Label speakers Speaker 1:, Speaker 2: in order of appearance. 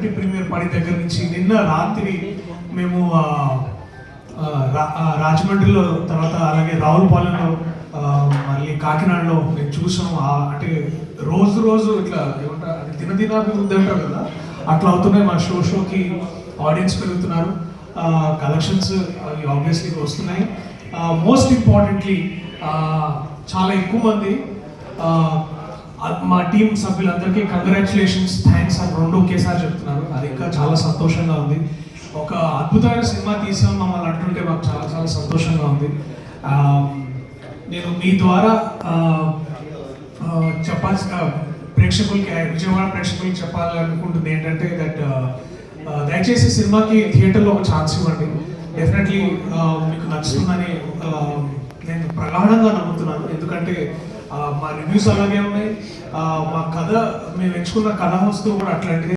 Speaker 1: OTT premier పడి దగ్గర నుంచి నిన్న రాత్రి మేము రాజమండ్రిలో, తర్వాత అలాగే రావులపాలెంలో, మళ్ళీ కాకినాడలో మేము చూసాం. అంటే రోజు ఇట్లా ఏమంటారు, అంటే దినదినాభివృద్ధి అంటారు కదా, అట్లా అవుతున్నాయి. మా షోకి ఆడియన్స్ పెరుగుతున్నారు, కలెక్షన్స్ అవి ఆబ్వియస్లీ వస్తున్నాయి. మోస్ట్ ఇంపార్టెంట్లీ చాలా ఎక్కువ మంది మా టీం సభ్యులందరికీ కంగ్రాచులేషన్స్, థ్యాంక్స్ అని రెండు ఒకేసారి చెప్తున్నారు. అది ఇంకా చాలా సంతోషంగా ఉంది. ఒక అద్భుతమైన సినిమా తీసాం మమ్మల్ని అంటుంటే మాకు చాలా చాలా సంతోషంగా ఉంది. నేను మీ ద్వారా చెప్పాల్సిన ప్రేక్షకులకి, విజయవాడ ప్రేక్షకులకి చెప్పాలనుకుంటుంది ఏంటంటే దట్ దయచేసి సినిమాకి థియేటర్లో ఒక ఛాన్స్ ఇవ్వండి. డెఫినెట్లీ మీకు నచ్చుతుందని నేను ప్రగాఢంగా నమ్ముతున్నాను. ఎందుకంటే మా రివ్యూస్ అలాగే ఉన్నాయి, మా కథ, మేము ఎంచుకున్న కథా వస్తువు కూడా అట్లాంటిది.